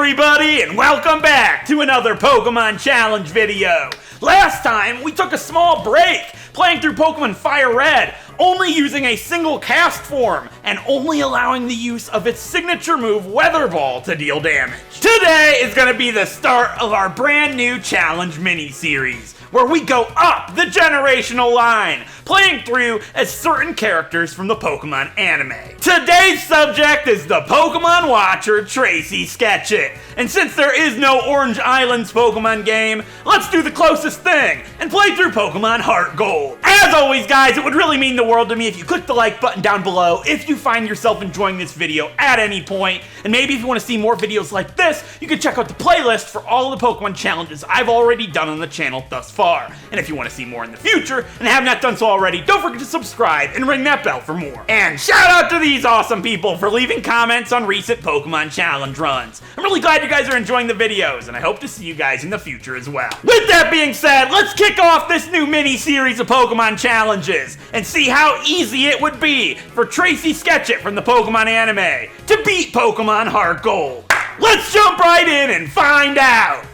everybody, and welcome back to another Pokemon Challenge video. Last time, we took a small break, playing through Pokemon Fire Red, only using a single cast form, and only allowing the use of its signature move, Weather Ball, to deal damage. Today is going to be the start of our brand new challenge mini-series, where we go up the generational line, playing through as certain characters from the Pokemon anime. Today's subject is the Pokemon watcher, TRACEY SKETCHIT. And since there is no Orange Islands Pokemon game, let's do the closest thing and play through Pokemon Heart Gold. As always, guys, it would really mean the world to me if you click the like button down below if you find yourself enjoying this video at any point. And maybe if you want to see more videos like this, you can check out the playlist for all the Pokemon challenges I've already done on the channel thus far. And if you want to see more in the future and have not done so already, don't forget to subscribe and ring that bell for more. And shout out to these awesome people for leaving comments on recent Pokemon challenge runs. I'm really glad you guys are enjoying the videos, and I hope to see you guys in the future as well. With that being said, let's kick off this new mini-series of Pokemon challenges and see how easy it would be for TRACEY SKETCHIT from the Pokemon anime to beat Pokemon Heart Gold. Let's jump right in and find out!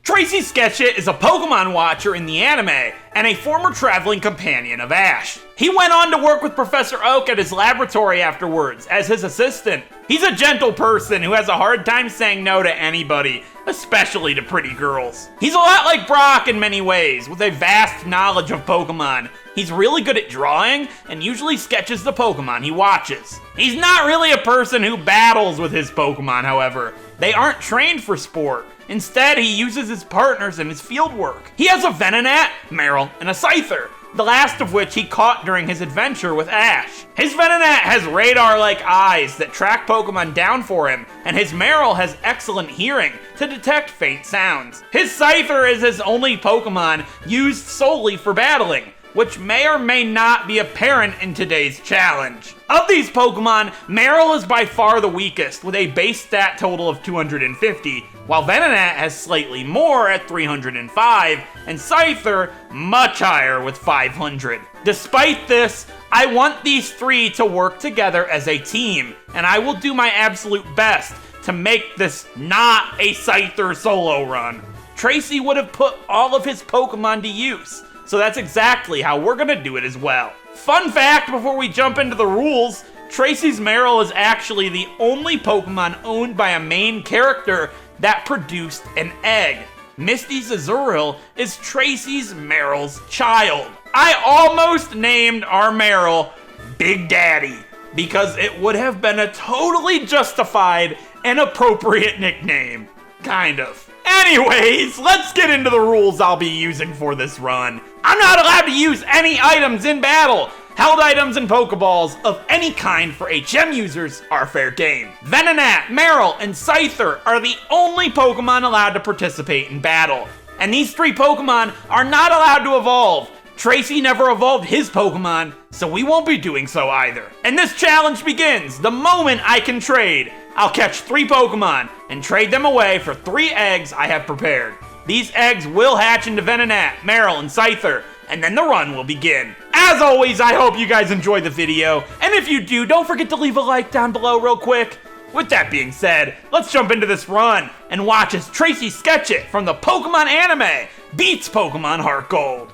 TRACEY SKETCHIT is a Pokemon watcher in the anime and a former traveling companion of Ash. He went on to work with Professor Oak at his laboratory afterwards as his assistant. He's a gentle person who has a hard time saying no to anybody, especially to pretty girls. He's a lot like Brock in many ways, with a vast knowledge of Pokemon. He's really good at drawing and usually sketches the Pokemon he watches. He's not really a person who battles with his Pokemon, however. They aren't trained for sport. Instead, he uses his partners in his field work. He has a Venonat, Marill, and a Scyther, the last of which he caught during his adventure with Ash. His Venonat has radar-like eyes that track Pokemon down for him, and his Marill has excellent hearing to detect faint sounds. His Scyther is his only Pokemon used solely for battling, which may or may not be apparent in today's challenge. Of these Pokemon, Marill is by far the weakest, with a base stat total of 250, while Venonat has slightly more at 305, and Scyther much higher with 500. Despite this, I want these three to work together as a team, and I will do my absolute best to make this not a Scyther solo run. TRACEY would have put all of his Pokemon to use, so that's exactly how we're gonna do it as well. Fun fact before we jump into the rules, TRACEY's Marill is actually the only Pokemon owned by a main character that produced an egg. Misty's Azurill is TRACEY's Marill's child. I almost named our Marill Big Daddy because it would have been a totally justified and appropriate nickname. Kind of. Anyways, let's get into the rules I'll be using for this run. I'm not allowed to use any items in battle. Held items and Pokeballs of any kind for HM users are fair game. Venonat, Marill, and Scyther are the only Pokemon allowed to participate in battle. And these three Pokemon are not allowed to evolve. TRACEY never evolved his Pokemon, so we won't be doing so either. And this challenge begins the moment I can trade. I'll catch 3 Pokemon and trade them away for 3 eggs I have prepared. These eggs will hatch into Venonat, Marill, and Scyther, and then the run will begin. As always, I hope you guys enjoy the video, and if you do, don't forget to leave a like down below real quick. With that being said, let's jump into this run and watch as TRACEY SKETCHIT from the Pokemon anime beats Pokemon Heart Gold.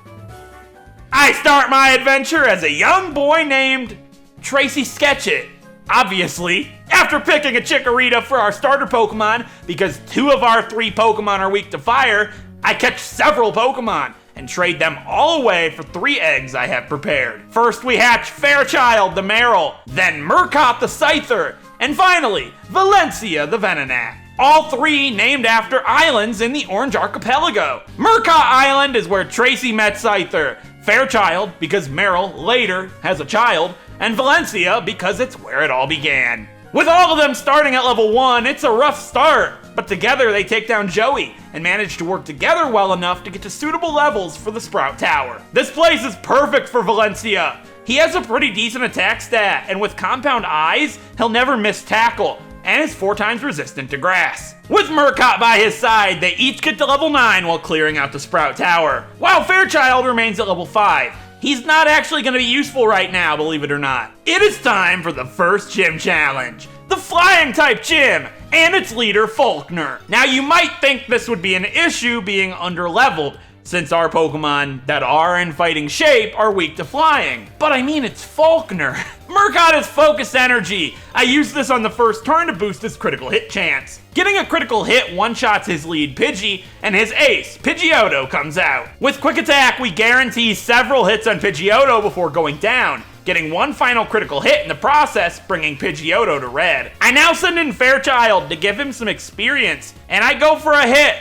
I start my adventure as a young boy named TRACEY SKETCHIT. Obviously, after picking a Chikorita for our starter Pokemon, because 2 of our 3 Pokemon are weak to fire, I catch several Pokemon and trade them all away for 3 eggs I have prepared. First we hatch Fairchild the Marill, then Murkot the Scyther, and finally, Valencia the Venonat. All 3 named after islands in the Orange Archipelago. Murkot Island is where TRACEY met Scyther, Fairchild because Marill later has a child, and Valencia because it's where it all began. With all of them starting at level 1, it's a rough start, but together they take down Joey and manage to work together well enough to get to suitable levels for the Sprout Tower. This place is perfect for Valencia. He has a pretty decent attack stat, and with compound eyes, he'll never miss tackle, and is 4 times resistant to grass. With Murkot by his side, they each get to level 9 while clearing out the Sprout Tower, while Fairchild remains at level 5. He's not actually going to be useful right now, believe it or not. It is time for the first gym challenge. The Flying type gym. and its leader Falkner. Now you might think this would be an issue being underleveled, since our Pokemon that are in fighting shape are weak to flying. But I mean, it's Falkner. Murkot has Focus Energy. I used this on the first turn to boost his critical hit chance. Getting a critical hit one-shots his lead Pidgey, and his ace, Pidgeotto, comes out. With Quick Attack, we guarantee several hits on Pidgeotto before going down, getting one final critical hit in the process, bringing Pidgeotto to red. I now send in Fairchild to give him some experience, and I go for a hit,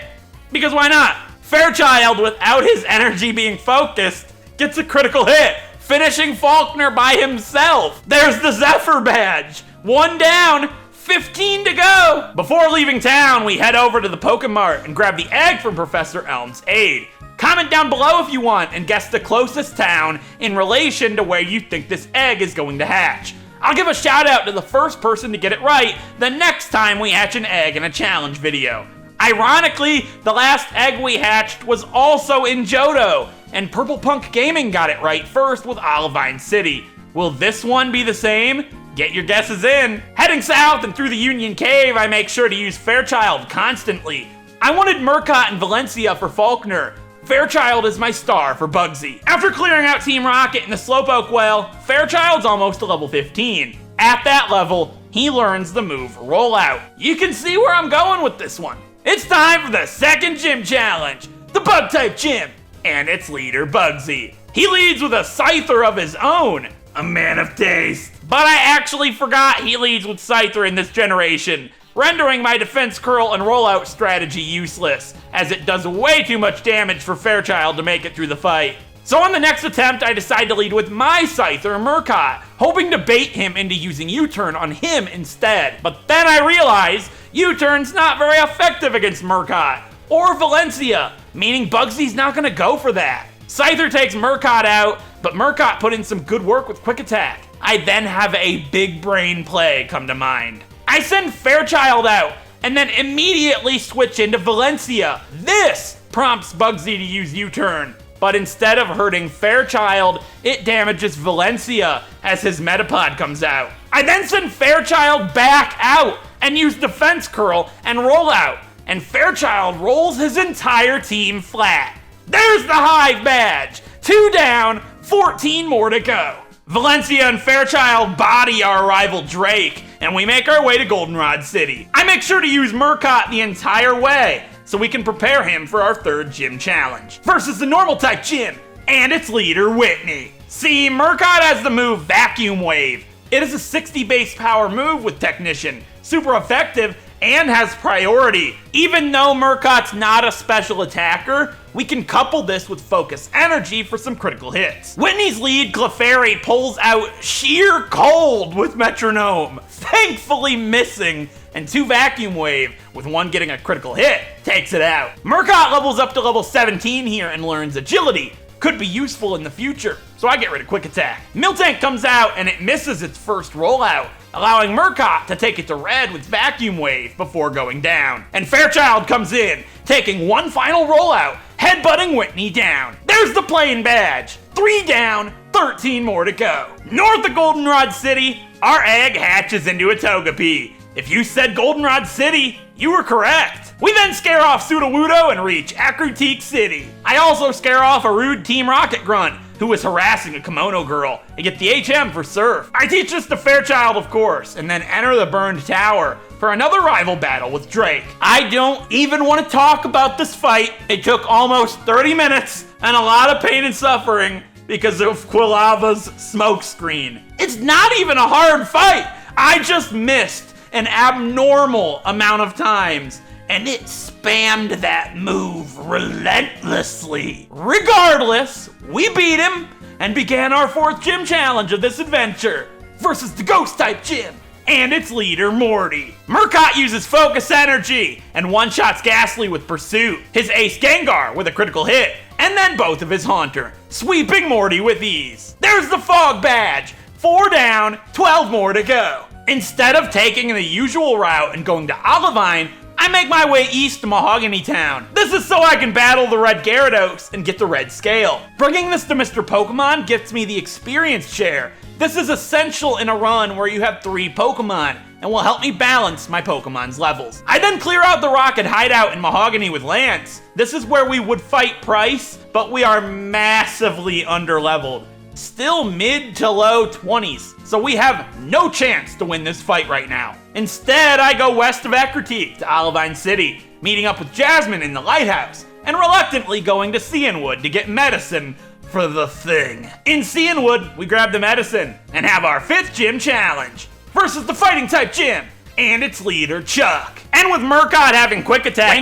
because why not? Fairchild, without his energy being focused, gets a critical hit, finishing Falkner by himself. There's the Zephyr badge. 1 down, 15 to go. Before leaving town, we head over to the Pokemart and grab the egg from Professor Elm's aide. Comment down below if you want and guess the closest town in relation to where you think this egg is going to hatch. I'll give a shout out to the first person to get it right the next time we hatch an egg in a challenge video. Ironically, the last egg we hatched was also in Johto, and Purple Punk Gaming got it right first with Olivine City. Will this one be the same? Get your guesses in. Heading south and through the Union Cave, I make sure to use Fairchild constantly. I wanted Murkot and Valencia for Falkner. Fairchild is my star for Bugsy. After clearing out Team Rocket in the Slowpoke well, Fairchild's almost to level 15. At that level, he learns the move Rollout. You can see where I'm going with this one. It's time for the second gym challenge, the Bug-type gym, and its leader Bugsy. He leads with a Scyther of his own, a man of taste. But I actually forgot he leads with Scyther in this generation, rendering my defense curl and rollout strategy useless, as it does way too much damage for Fairchild to make it through the fight. So on the next attempt, I decide to lead with my Scyther, Murkot, hoping to bait him into using U-turn on him instead. But then I realize U-turn's not very effective against Murkot, or Valencia, meaning Bugsy's not gonna go for that. Scyther takes Murkot out, but Murkot put in some good work with Quick Attack. I then have a big brain play come to mind. I send Fairchild out, and then immediately switch into Valencia. This prompts Bugsy to use U-turn. But instead of hurting Fairchild, it damages Valencia as his Metapod comes out. I then send Fairchild back out and use Defense Curl and Rollout, and Fairchild rolls his entire team flat. There's the Hive badge! 2 down, 14 more to go. Valencia and Fairchild body our rival Drake, and we make our way to Goldenrod City. I make sure to use Murkot the entire way, so we can prepare him for our third gym challenge, versus the normal type gym, and its leader, Whitney. See, Murkot has the move Vacuum Wave. It is a 60 base power move with Technician, super effective, and has priority. Even though Murkot's not a special attacker, we can couple this with Focus Energy for some critical hits. Whitney's lead, Clefairy, pulls out Sheer Cold with Metronome, thankfully missing, and 2 Vacuum Wave, with 1 getting a critical hit, takes it out. Murkot levels up to level 17 here and learns Agility. Could be useful in the future, so I get rid of Quick Attack. Miltank comes out and it misses its first rollout, allowing Murkot to take it to red with Vacuum Wave before going down. And Fairchild comes in, taking 1 final rollout, headbutting Whitney down. There's the Plane badge. 3 down, 13 more to go. North of Goldenrod City, our egg hatches into a Togepi. If you said Goldenrod City, you were correct. We then scare off Sudowoodo and reach Akrutique City. I also scare off a rude Team Rocket grunt who was harassing a kimono girl and get the HM for Surf. I teach this to Fairchild, of course, and then enter the Burned Tower for another rival battle with Drake. I don't even want to talk about this fight. It took almost 30 minutes and a lot of pain and suffering because of Quilava's smokescreen. It's not even a hard fight. I just missed an abnormal amount of times, and it spammed that move relentlessly. Regardless, we beat him and began our 4th gym challenge of this adventure versus the Ghost-type gym and its leader, Morty. Murkot uses Focus Energy and one-shots Ghastly with Pursuit, his ace Gengar with a critical hit, and then both of his Haunter, sweeping Morty with ease. There's the Fog badge. 4 down, 12 more to go. Instead of taking the usual route and going to Olivine, I make my way east to Mahogany Town. This is so I can battle the red Gyarados and get the red scale. Bringing this to Mr. Pokemon gets me the experience share. This is essential in a run where you have 3 Pokemon. and will help me balance my Pokemon's levels. I then clear out the Rocket hideout in Mahogany with Lance. This is where we would fight Pryce, but we are massively underleveled. Still mid to low 20s, so we have no chance to win this fight right now. Instead, I go west of Ecruteak to Olivine City, meeting up with Jasmine in the lighthouse, and reluctantly going to Cianwood to get medicine for the thing. In Cianwood, we grab the medicine and have our 5th gym challenge versus the fighting type gym and its leader, Chuck. And with Murkot having quick attack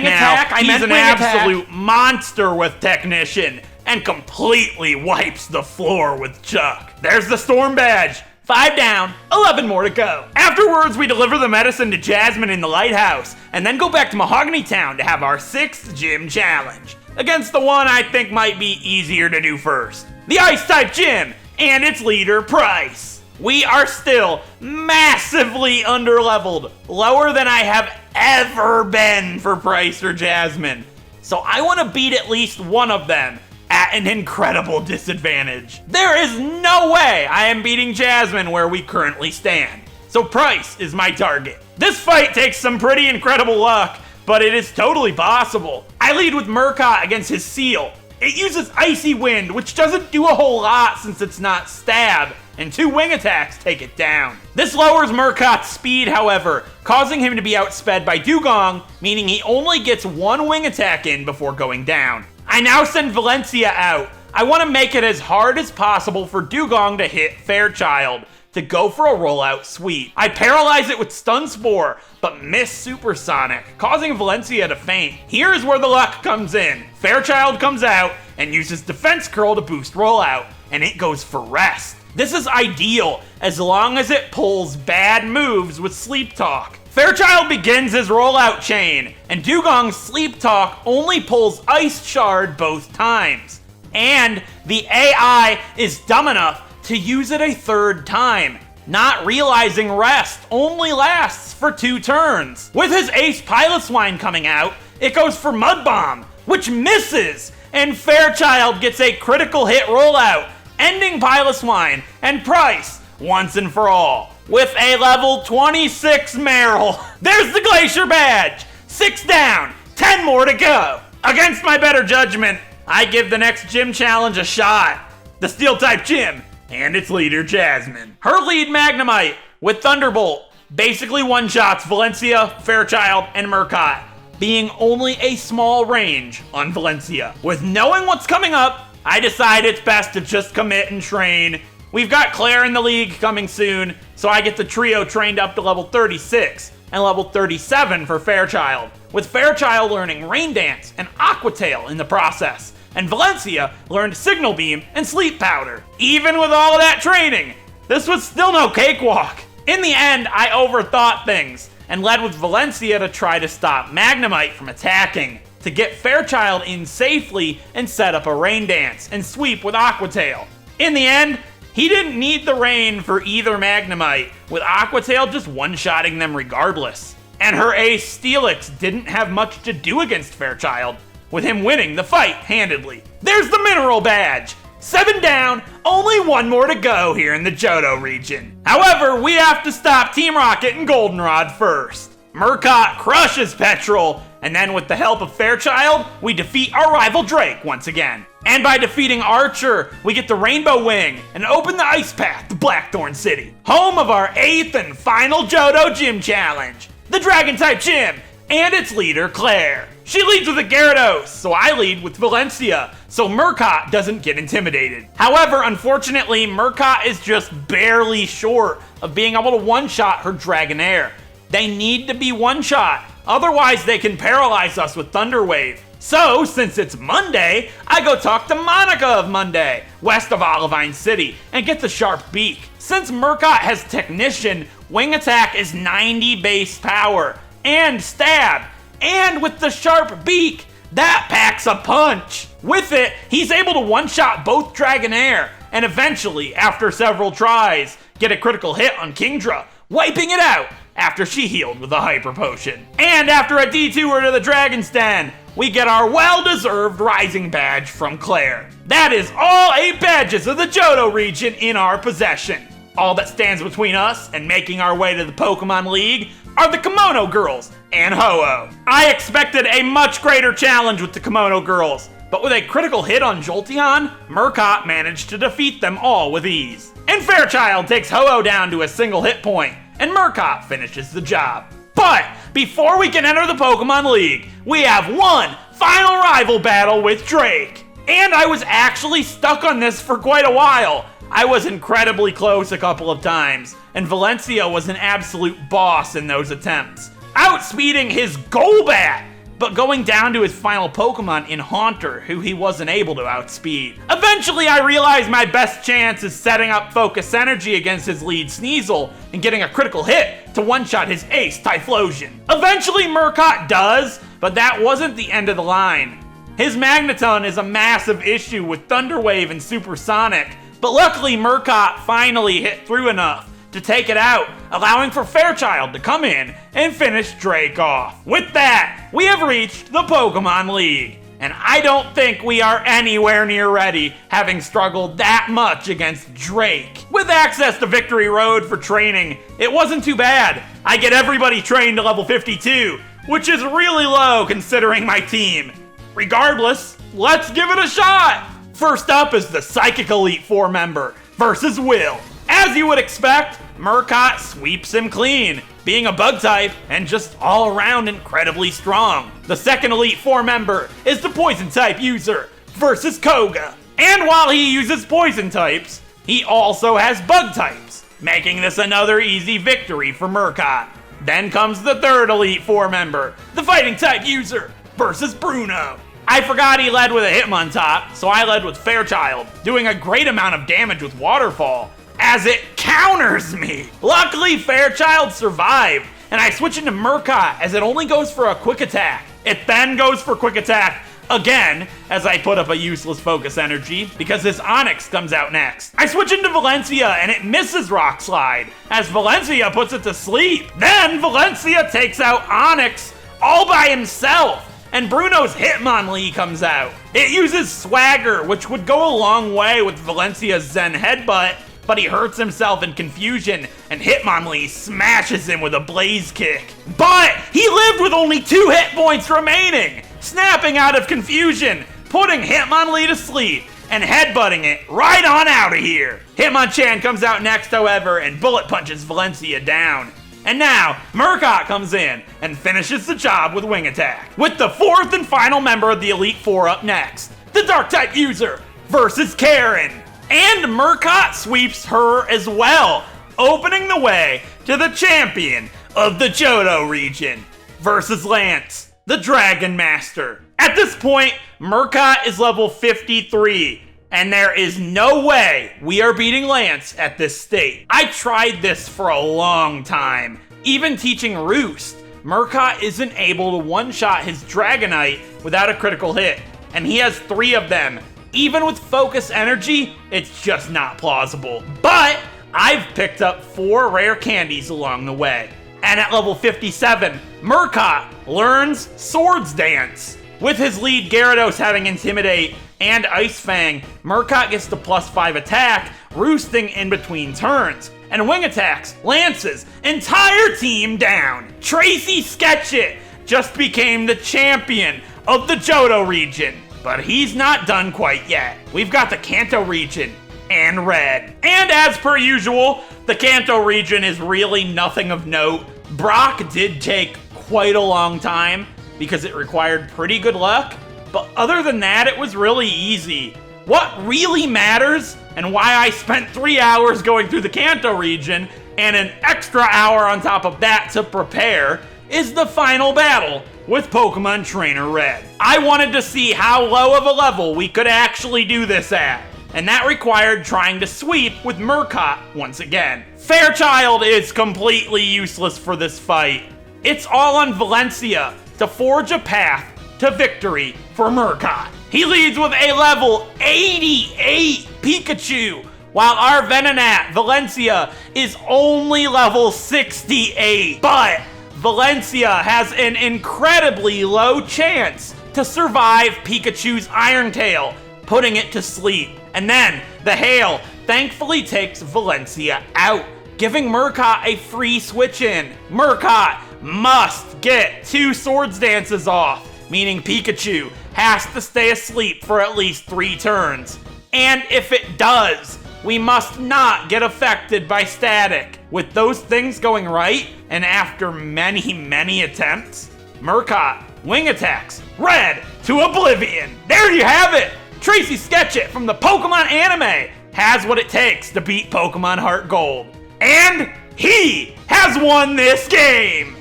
he's an absolute monster with Technician and completely wipes the floor with Chuck. There's the Storm Badge. 5 down, 11 more to go. Afterwards, we deliver the medicine to Jasmine in the lighthouse, and then go back to Mahogany Town to have our 6th gym challenge, against the one I think might be easier to do first. The Ice-type gym, and its leader, Pryce. We are still massively underleveled, lower than I have ever been for Pryce or Jasmine. So I want to beat at least one of them, at an incredible disadvantage. There is no way I am beating Jasmine where we currently stand. So Pryce is my target. This fight takes some pretty incredible luck, but it is totally possible. I lead with Murkot against his Seal. It uses Icy Wind, which doesn't do a whole lot since it's not Stab, and 2 wing attacks take it down. This lowers Murkot's speed, however, causing him to be outsped by Dugong, meaning he only gets 1 wing attack in before going down. I now send Valencia out. I want to make it as hard as possible for Dugong to hit Fairchild, to go for a rollout sweep. I paralyze it with Stun Spore, but miss Supersonic, causing Valencia to faint. Here's where the luck comes in. Fairchild comes out and uses Defense Curl to boost rollout, and it goes for rest. This is ideal, as long as it pulls bad moves with Sleep Talk. Fairchild begins his rollout chain, and Dugong's Sleep Talk only pulls Ice Shard both times. And the AI is dumb enough to use it a 3rd time, not realizing rest only lasts for 2 turns. With his Ace Piloswine coming out, it goes for Mud Bomb, which misses, and Fairchild gets a critical hit rollout, ending Piloswine and Pryce once and for all. With a level 26 Marill. There's the Glacier Badge! 6 down, 10 more to go. Against my better judgment, I give the next gym challenge a shot. The Steel-type gym, and its leader, Jasmine. Her lead Magnemite, with Thunderbolt, basically one-shots Valencia, Fairchild, and Murkot, being only a small range on Valencia. With knowing what's coming up, I decide it's best to just commit and train. We've got Clair in the league coming soon, so I get the trio trained up to level 36 and level 37 for Fairchild, with Fairchild learning Rain Dance and Aqua Tail in the process, and Valencia learned Signal Beam and Sleep Powder. Even with all of that training, this was still no cakewalk. In the end, I overthought things and led with Valencia to try to stop Magnemite from attacking, to get Fairchild in safely and set up a Rain Dance and sweep with Aqua Tail. In the end, he didn't need the rain for either Magnemite, with Aqua Tail just one-shotting them regardless. And her ace Steelix didn't have much to do against Fairchild, with him winning the fight handedly. There's the Mineral Badge! 7 down, only 1 more to go here in the Johto region. However, we have to stop Team Rocket and Goldenrod first. Murkot crushes Petrol, and then with the help of Fairchild, we defeat our rival Drake once again. And by defeating Archer, we get the Rainbow Wing and open the Ice Path to Blackthorn City, home of our 8th and final Johto Gym Challenge, the Dragon-type Gym, and its leader, Clair. She leads with a Gyarados, so I lead with Valencia, so Murkot doesn't get intimidated. However, unfortunately, Murkot is just barely short of being able to one-shot her Dragonair. They need to be one-shot, otherwise they can paralyze us with Thunder Wave. So, since it's Monday, I go talk to Monica of Monday, west of Olivine City, and get the Sharp Beak. Since Murkot has Technician, Wing Attack is 90 base power, and Stab. And with the Sharp Beak, that packs a punch. With it, he's able to one-shot both Dragonair, and eventually, after several tries, get a critical hit on Kingdra, wiping it out after she healed with a Hyper Potion. And after a detour to the Dragon's Den, we get our well-deserved Rising Badge from Clair. That is all 8 badges of the Johto region in our possession. All that stands between us and making our way to the Pokemon League are the Kimono Girls and Ho-Oh. I expected a much greater challenge with the Kimono Girls, but with a critical hit on Jolteon, Murkot managed to defeat them all with ease. And Fairchild takes Ho-Oh down to a single hit point, and Murkot finishes the job. But before we can enter the Pokemon League, we have one final rival battle with Drake. And I was actually stuck on this for quite a while. I was incredibly close a couple of times, and Valencia was an absolute boss in those attempts, outspeeding his Golbat, but going down to his final Pokemon in Haunter, who he wasn't able to outspeed. Eventually, I realized my best chance is setting up Focus Energy against his lead Sneasel and getting a critical hit to one-shot his ace Typhlosion. Eventually, Murkot does, but that wasn't the end of the line. His Magneton is a massive issue with Thunder Wave and Supersonic, but luckily Murkot finally hit through enough to take it out, allowing for Fairchild to come in and finish Drake off. With that, we have reached the Pokemon League, and I don't think we are anywhere near ready, having struggled that much against Drake. With access to Victory Road for training, it wasn't too bad. I get everybody trained to level 52, which is really low considering my team. Regardless, let's give it a shot! First up is the Psychic Elite Four member versus Will. As you would expect, Murkot sweeps him clean, being a bug type and just all around incredibly strong. The second Elite Four member is the Poison type user versus Koga. And while he uses poison types, he also has bug types, making this another easy victory for Murkot. Then comes the third Elite Four member, the Fighting type user versus Bruno. I forgot he led with a Hitmontop, so I led with Fairchild, doing a great amount of damage with Waterfall, as it counters me. Luckily, Fairchild survived, and I switch into Murkot as it only goes for a quick attack. It then goes for quick attack again, as I put up a useless Focus Energy, because his Onix comes out next. I switch into Valencia, and it misses Rock Slide, as Valencia puts it to sleep. Then Valencia takes out Onix all by himself, and Bruno's Hitmonlee comes out. It uses Swagger, which would go a long way with Valencia's Zen Headbutt, but he hurts himself in confusion, and Hitmonlee smashes him with a Blaze Kick. But he lived with only 2 hit points remaining, snapping out of confusion, putting Hitmonlee to sleep, and headbutting it right on out of here. Hitmonchan comes out next, however, and bullet punches Valencia down. And now, Murkot comes in and finishes the job with Wing Attack. With the fourth and final member of the Elite Four up next, the Dark-type user versus Karen. And Murkot sweeps her as well, opening the way to the champion of the Johto region versus Lance, the Dragon Master. At this point, Murkot is level 53. And there is no way we are beating Lance at this state. I tried this for a long time. Even teaching Roost, Murkot isn't able to one-shot his Dragonite without a critical hit. And he has 3 of them. Even with Focus Energy, it's just not plausible. But I've picked up 4 rare candies along the way. And at level 57, Murkot learns Swords Dance. With his lead Gyarados having Intimidate and Ice Fang, Murkot gets the +5 attack, roosting in between turns, and Wing Attacks Lance's entire team down. TRACEY SKETCHIT just became the champion of the Johto region, but he's not done quite yet. We've got the Kanto region and Red. And as per usual, the Kanto region is really nothing of note. Brock did take quite a long time because it required pretty good luck, but other than that, it was really easy. What really matters, and why I spent 3 hours going through the Kanto region, and an extra hour on top of that to prepare, is the final battle with Pokemon Trainer Red. I wanted to see how low of a level we could actually do this at, and that required trying to sweep with Murkot once again. Fairchild is completely useless for this fight. It's all on Valencia to forge a path to victory for Murkot. He leads with a level 88 Pikachu, while our Venonat, Valencia, is only level 68. But Valencia has an incredibly low chance to survive Pikachu's Iron Tail, putting it to sleep. And then the hail thankfully takes Valencia out, giving Murkot a free switch in. Murkot must get 2 Swords Dances off, meaning Pikachu has to stay asleep for at least 3 turns. And if it does, we must not get affected by static. With those things going right, and after many attempts, Murkot wing attacks Red to oblivion. There you have it! TRACEY SKETCHIT from the Pokemon anime has what it takes to beat Pokemon Heart Gold. And he has won this game!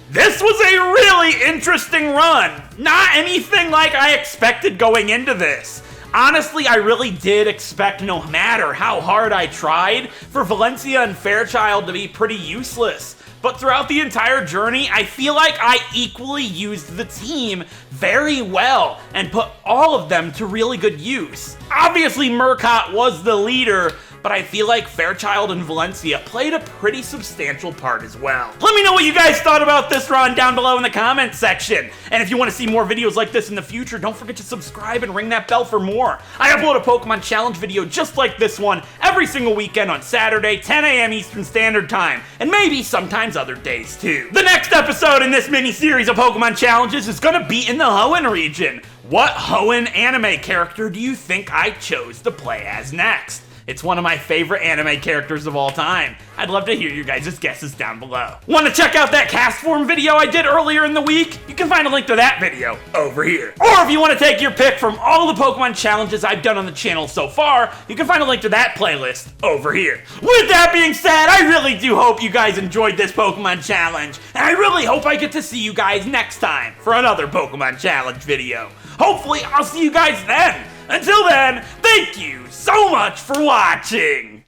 This was a really interesting run. Not anything like I expected going into this. Honestly, I really did expect, no matter how hard I tried, for Valencia and Fairchild to be pretty useless. But throughout the entire journey, I feel like I equally used the team very well and put all of them to really good use. Obviously, Murkot was the leader, but I feel like Fairchild and Valencia played a pretty substantial part as well. Let me know what you guys thought about this run down below in the comments section. And if you want to see more videos like this in the future, don't forget to subscribe and ring that bell for more. I upload a Pokemon Challenge video just like this one every single weekend on Saturday, 10 a.m. Eastern Standard Time, and maybe sometimes other days too. The next episode in this mini-series of Pokemon Challenges is gonna be in the Hoenn region. What Hoenn anime character do you think I chose to play as next? It's one of my favorite anime characters of all time. I'd love to hear your guys' guesses down below. Want to check out that cast form video I did earlier in the week? You can find a link to that video over here. Or if you want to take your pick from all the Pokemon challenges I've done on the channel so far, you can find a link to that playlist over here. With that being said, I really do hope you guys enjoyed this Pokemon challenge, and I really hope I get to see you guys next time for another Pokemon challenge video. Hopefully, I'll see you guys then. Until then, thank you so much for watching!